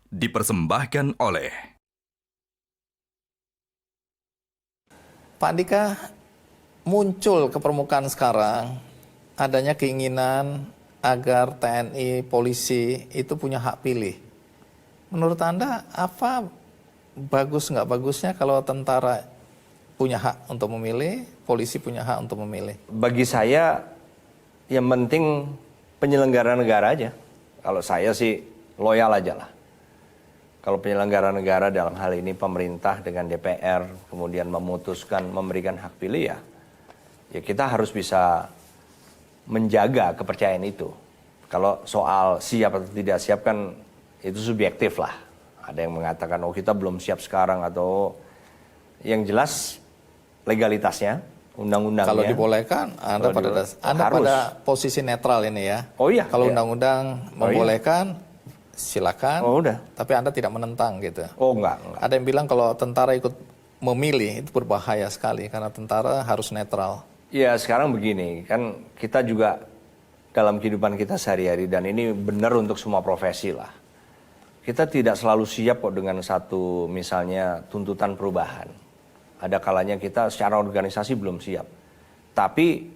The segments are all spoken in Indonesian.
dipersembahkan oleh Pak Andika, muncul ke permukaan sekarang adanya keinginan agar TNI, polisi itu punya hak pilih. Menurut Anda apa bagus nggak bagusnya kalau tentara punya hak untuk memilih, polisi punya hak untuk memilih? Bagi saya yang penting penyelenggara negara aja. Kalau saya sih loyal aja lah. Kalau penyelenggara negara dalam hal ini pemerintah dengan DPR kemudian memutuskan memberikan hak pilih ya kita harus bisa menjaga kepercayaan itu. Kalau soal siap atau tidak siap kan itu subjektif lah. Ada yang mengatakan oh kita belum siap sekarang atau yang jelas legalitasnya, undang-undangnya. Kalau dibolehkan, Anda pada posisi netral ini ya. Oh iya. Kalau iya. undang-undang membolehkan, silakan. Oh udah. Tapi Anda tidak menentang gitu. Oh enggak. Ada yang bilang kalau tentara ikut memilih itu berbahaya sekali karena tentara harus netral. Ya sekarang begini, kan kita juga dalam kehidupan kita sehari-hari dan ini benar untuk semua profesi lah. Kita tidak selalu siap kok dengan satu misalnya tuntutan perubahan. Ada kalanya kita secara organisasi belum siap. Tapi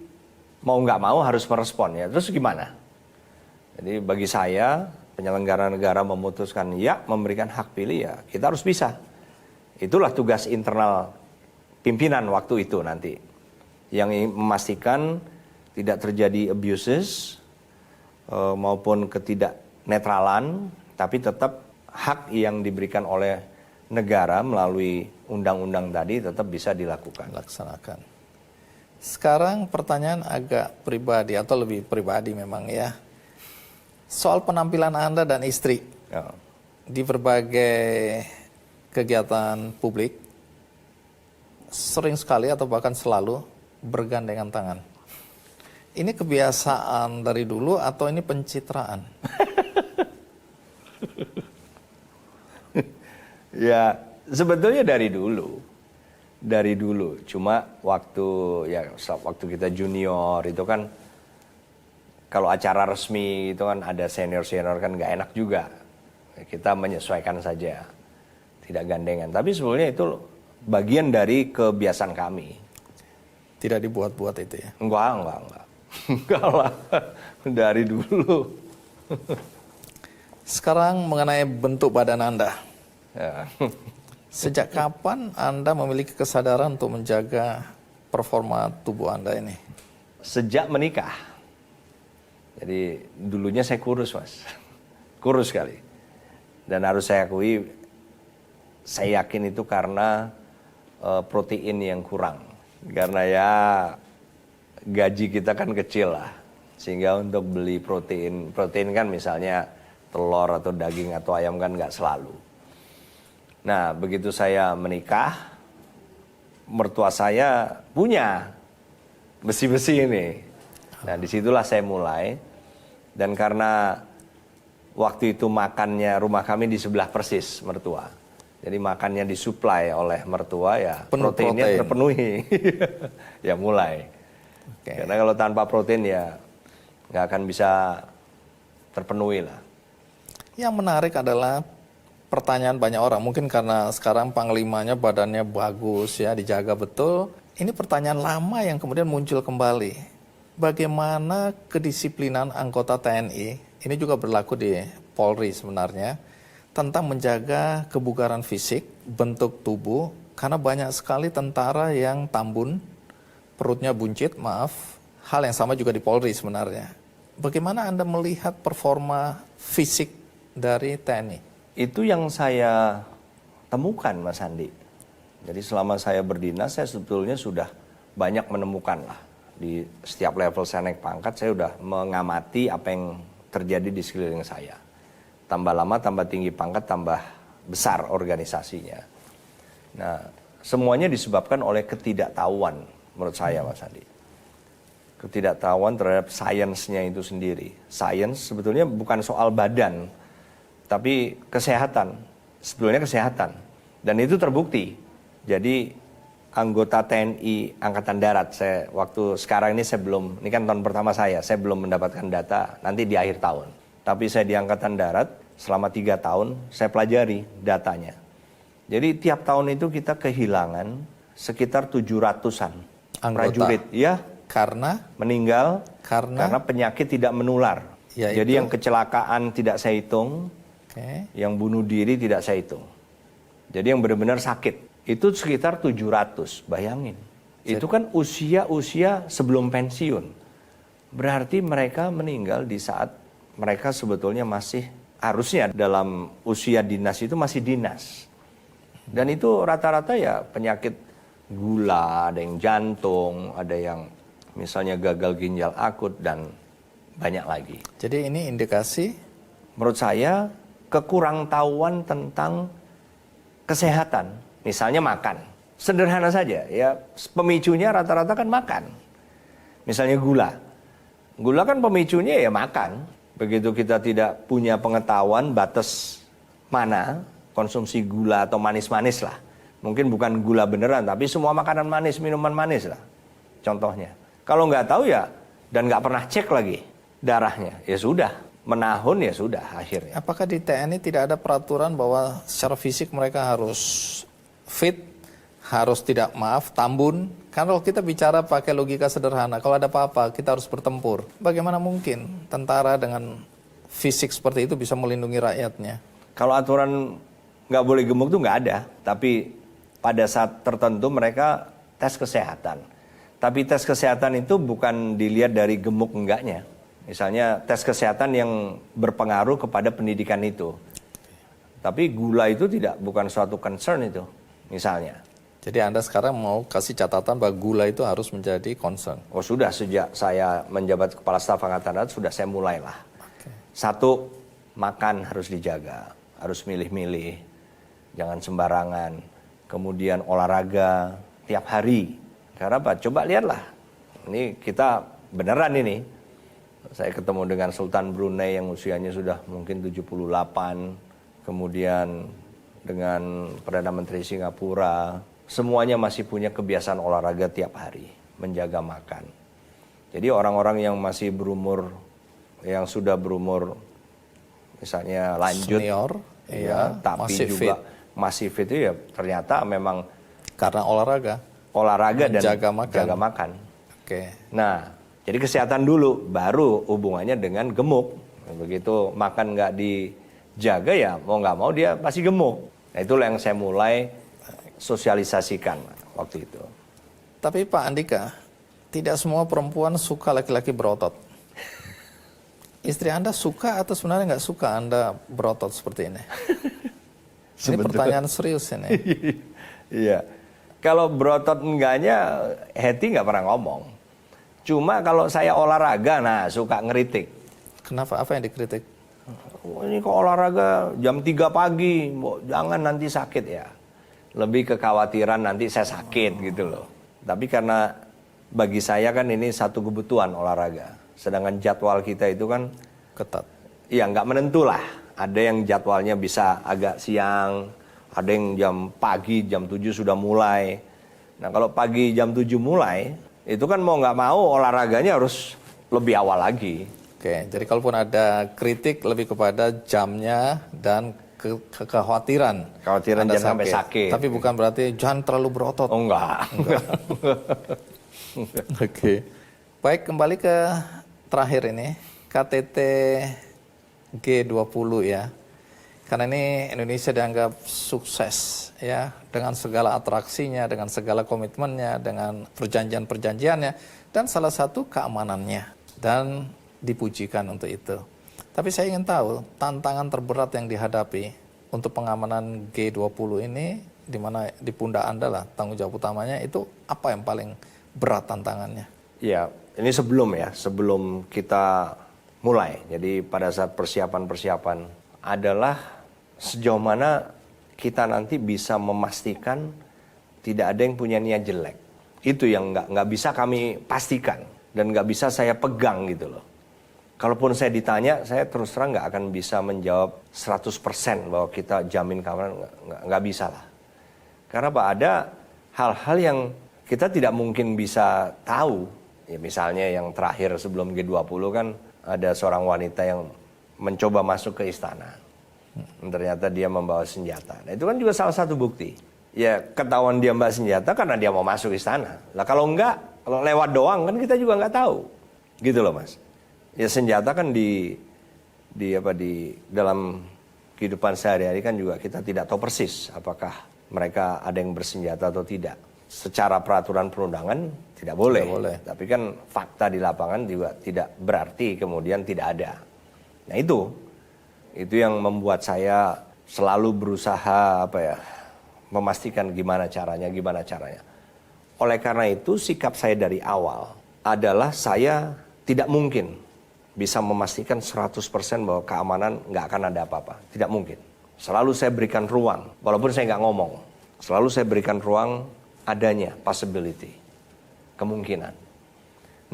mau nggak mau harus merespon ya. Terus gimana? Jadi bagi saya penyelenggara negara memutuskan ya memberikan hak pilih ya kita harus bisa. Itulah tugas internal pimpinan waktu itu nanti. Yang memastikan tidak terjadi abuses maupun ketidaknetralan, tapi tetap hak yang diberikan oleh negara melalui undang-undang tadi tetap bisa Laksanakan. Sekarang pertanyaan agak pribadi atau lebih pribadi memang ya. Soal penampilan Anda dan istri di berbagai kegiatan publik sering sekali atau bahkan selalu bergandengan tangan. Ini kebiasaan dari dulu atau ini pencitraan? Ya sebetulnya dari dulu. Cuma waktu kita junior itu kan kalau acara resmi itu kan ada senior kan nggak enak juga. Kita menyesuaikan saja, tidak gandengan. Tapi sebenarnya itu bagian dari kebiasaan kami. Tidak dibuat-buat itu ya? Enggak. Enggak lah, dari dulu. Sekarang mengenai bentuk badan Anda. Ya. Sejak kapan Anda memiliki kesadaran untuk menjaga performa tubuh Anda ini? Sejak menikah. Jadi dulunya saya kurus mas. Kurus sekali. Dan harus saya akui, saya yakin itu karena protein yang kurang. Karena ya gaji kita kan kecil lah. Sehingga untuk beli protein kan misalnya telur atau daging atau ayam kan nggak selalu. Nah begitu saya menikah, mertua saya punya besi-besi ini. Nah disitulah saya mulai. Dan karena waktu itu makannya rumah kami di sebelah persis mertua. Jadi makannya disuplai oleh mertua ya proteinnya terpenuhi. Ya mulai. Okay. Karena kalau tanpa protein ya nggak akan bisa terpenuhi lah. Yang menarik adalah pertanyaan banyak orang. Mungkin karena sekarang panglimanya badannya bagus ya, dijaga betul. Ini pertanyaan lama yang kemudian muncul kembali. Bagaimana kedisiplinan anggota TNI, ini juga berlaku di Polri sebenarnya, tentang menjaga kebugaran fisik, bentuk tubuh, karena banyak sekali tentara yang tambun, perutnya buncit, hal yang sama juga di Polri sebenarnya. Bagaimana Anda melihat performa fisik dari TNI? Itu yang saya temukan Mas Andi. Jadi selama saya berdinas, saya sebetulnya sudah banyak menemukan lah. Di setiap level saya naik pangkat, saya sudah mengamati apa yang terjadi di sekeliling saya. Tambah lama, tambah tinggi pangkat, tambah besar organisasinya. Nah, semuanya disebabkan oleh ketidaktahuan menurut saya, Mas Andi. Ketidaktahuan terhadap sainsnya itu sendiri. Sains sebetulnya bukan soal badan, tapi kesehatan. Sebetulnya kesehatan. Dan itu terbukti. Jadi anggota TNI Angkatan Darat, sekarang ini kan tahun pertama saya belum mendapatkan data, nanti di akhir tahun. Tapi saya di Angkatan Darat, selama 3 tahun saya pelajari datanya. Jadi tiap tahun itu kita kehilangan sekitar 700-an Anggota. prajurit ya Karena meninggal Karena penyakit tidak menular. Yaitu? Jadi yang kecelakaan tidak saya hitung, yang bunuh diri tidak saya hitung. Jadi yang benar-benar sakit itu sekitar 700, bayangin. Itu kan usia sebelum pensiun. Berarti mereka meninggal di saat mereka sebetulnya masih harusnya dalam usia dinas itu masih dinas. Dan itu rata-rata ya penyakit gula, ada yang jantung, ada yang misalnya gagal ginjal akut dan banyak lagi. Jadi ini indikasi Menurut saya kekurangtahuan tentang kesehatan. Misalnya makan. Sederhana saja ya, pemicunya rata-rata kan makan. Misalnya gula. Gula kan pemicunya ya makan. Begitu kita tidak punya pengetahuan batas mana konsumsi gula atau manis-manis lah. Mungkin bukan gula beneran, tapi semua makanan manis, minuman manis lah. Contohnya. Kalau nggak tahu ya, dan nggak pernah cek lagi darahnya, ya sudah. Menahun ya sudah akhirnya. apakah di TNI tidak ada peraturan bahwa secara fisik mereka harus fit, harus tidak tambun? Karena kalau kita bicara pakai logika sederhana, kalau ada apa-apa kita harus bertempur. Bagaimana mungkin tentara dengan fisik seperti itu bisa melindungi rakyatnya? Kalau aturan nggak boleh gemuk tuh nggak ada, tapi pada saat tertentu mereka tes kesehatan. Tapi tes kesehatan itu bukan dilihat dari gemuk enggaknya. Misalnya tes kesehatan yang berpengaruh kepada pendidikan itu. Tapi gula itu bukan suatu concern itu, misalnya. Jadi Anda sekarang mau kasih catatan bahwa gula itu harus menjadi concern. Oh sudah, sejak saya menjabat Kepala Staf Angkatan Darat sudah saya mulailah. Satu, makan harus dijaga, harus milih-milih, jangan sembarangan. Kemudian olahraga tiap hari. Karena apa? Coba lihatlah, ini kita beneran ini. Saya ketemu dengan Sultan Brunei yang usianya sudah mungkin 78. Kemudian dengan Perdana Menteri Singapura. Semuanya masih punya kebiasaan olahraga tiap hari. Menjaga makan. Jadi orang-orang yang masih berumur, yang sudah berumur misalnya lanjut. Senior, ya, tapi masih juga fit. masih fit itu ya ternyata memang Karena olahraga. dan Menjaga makan. jaga makan. Oke. Nah, jadi kesehatan dulu, baru hubungannya dengan gemuk. Begitu makan nggak dijaga ya mau nggak mau dia pasti gemuk. Nah itulah yang saya mulai sosialisasikan waktu itu. Tapi Pak Andika, tidak semua perempuan suka laki-laki berotot. Istri Anda suka atau sebenarnya nggak suka Anda berotot seperti ini? Ini pertanyaan serius ini. Iya. Kalau berotot enggaknya, Hetty nggak pernah ngomong. Cuma kalau saya olahraga, nah suka ngeritik. Kenapa? Apa yang dikritik? Oh, ini kok olahraga jam 3 pagi, jangan nanti sakit ya. Lebih kekhawatiran nanti saya sakit gitu loh. Tapi karena bagi saya kan ini satu kebutuhan olahraga. Sedangkan jadwal kita itu kan Ketat. ya nggak menentu lah. Ada yang jadwalnya bisa agak siang, ada yang jam pagi, jam 7 sudah mulai. Nah kalau pagi jam 7 mulai, itu kan mau nggak mau olahraganya harus lebih awal lagi. Oke, jadi kalaupun ada kritik lebih kepada jamnya dan kekhawatiran. Kekhawatiran Anda jangan sampai sakit. Tapi bukan berarti jangan terlalu berotot. Oh enggak. Oke. Baik, kembali ke terakhir ini. KTT G20 ya. Karena ini Indonesia dianggap sukses ya. Dengan segala atraksinya, dengan segala komitmennya, dengan perjanjian-perjanjiannya. Dan salah satu keamanannya. Dan dipujikan untuk itu. Tapi saya ingin tahu tantangan terberat yang dihadapi untuk pengamanan G20 ini, di mana di pundak Anda lah tanggung jawab utamanya, itu apa yang paling berat tantangannya? Ya, ini sebelum kita mulai. Jadi pada saat persiapan adalah sejauh mana kita nanti bisa memastikan tidak ada yang punya niat jelek. Itu yang nggak bisa kami pastikan dan nggak bisa saya pegang gitu loh. Kalaupun saya ditanya, saya terus terang nggak akan bisa menjawab 100% bahwa kita jamin keamanan, nggak bisa lah. Karena Pak, ada hal-hal yang kita tidak mungkin bisa tahu. Ya, misalnya yang terakhir sebelum G20 kan ada seorang wanita yang mencoba masuk ke istana. Ternyata dia membawa senjata. Nah, itu kan juga salah satu bukti. Ya, ketahuan dia membawa senjata karena dia mau masuk istana. Lah kalau enggak, kalau lewat doang kan kita juga nggak tahu. Gitu loh, Mas. Ya senjata kan di dalam kehidupan sehari-hari kan juga kita tidak tahu persis apakah mereka ada yang bersenjata atau tidak. Secara peraturan perundangan tidak boleh. Tidak boleh. Tapi kan fakta di lapangan juga tidak berarti kemudian tidak ada. Nah itu yang membuat saya selalu berusaha memastikan gimana caranya. Oleh karena itu sikap saya dari awal adalah saya tidak mungkin bisa memastikan 100% bahwa keamanan nggak akan ada apa-apa. Tidak mungkin. Selalu saya berikan ruang, walaupun saya nggak ngomong. Selalu saya berikan ruang adanya possibility, kemungkinan.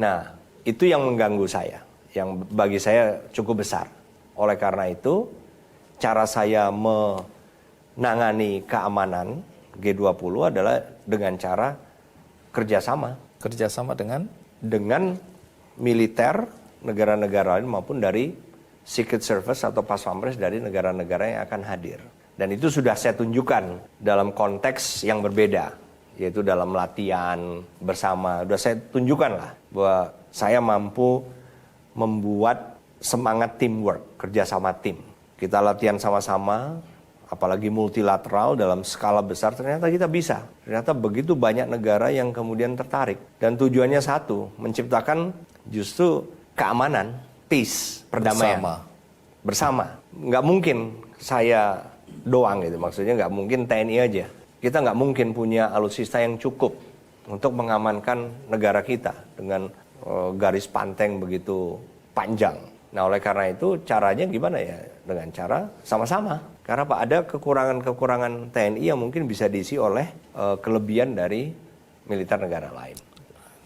Nah, itu yang mengganggu saya, yang bagi saya cukup besar. Oleh karena itu, cara saya menangani keamanan G20 adalah dengan cara kerjasama. Kerjasama Dengan militer negara-negara lain maupun dari Secret Service atau Pas Pampres dari negara-negara yang akan hadir. Dan itu sudah saya tunjukkan dalam konteks yang berbeda, yaitu dalam latihan bersama. Sudah saya tunjukkan lah bahwa saya mampu membuat semangat teamwork, kerjasama tim. Kita latihan sama-sama, apalagi multilateral dalam skala besar, ternyata kita bisa. Ternyata begitu banyak negara yang kemudian tertarik. Dan tujuannya satu, menciptakan justru keamanan, peace, perdamaian. Bersama. Nggak mungkin saya doang gitu, maksudnya nggak mungkin TNI aja. Kita nggak mungkin punya alutsista yang cukup untuk mengamankan negara kita dengan garis panteng begitu panjang. Nah oleh karena itu caranya gimana ya? Dengan cara sama-sama. Karena Pak ada kekurangan-kekurangan TNI yang mungkin bisa diisi oleh kelebihan dari militer negara lain.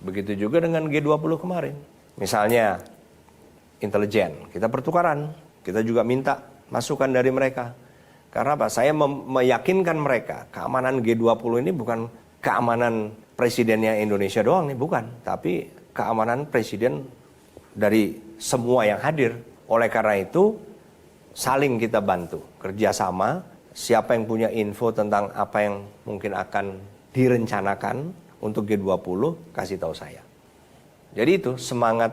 Begitu juga dengan G20 kemarin. Misalnya intelijen, kita pertukaran, kita juga minta masukan dari mereka. Karena apa? Saya meyakinkan mereka, keamanan G20 ini bukan keamanan presidennya Indonesia doang nih, bukan. Tapi keamanan presiden dari semua yang hadir. Oleh karena itu, saling kita bantu, kerjasama. Siapa yang punya info tentang apa yang mungkin akan direncanakan untuk G20, kasih tahu saya. Jadi itu semangat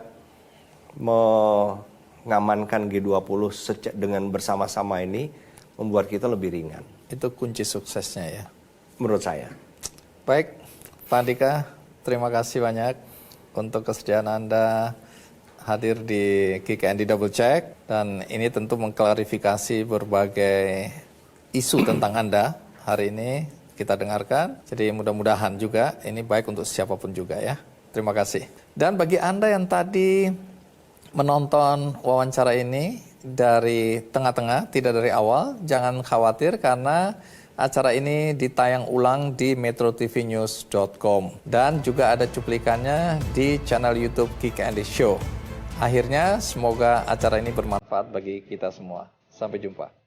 mengamankan G20 dengan bersama-sama ini membuat kita lebih ringan. Itu kunci suksesnya ya? Menurut saya. Baik, Pak Andika, terima kasih banyak untuk kesediaan Anda hadir di KKND Double Check. Dan ini tentu mengklarifikasi berbagai isu tentang Anda hari ini kita dengarkan. Jadi mudah-mudahan juga ini baik untuk siapapun juga ya. Terima kasih. Dan bagi Anda yang tadi menonton wawancara ini dari tengah-tengah, tidak dari awal, jangan khawatir karena acara ini ditayang ulang di metrotvnews.com dan juga ada cuplikannya di channel YouTube KKND Show. Akhirnya semoga acara ini bermanfaat bagi kita semua. Sampai jumpa.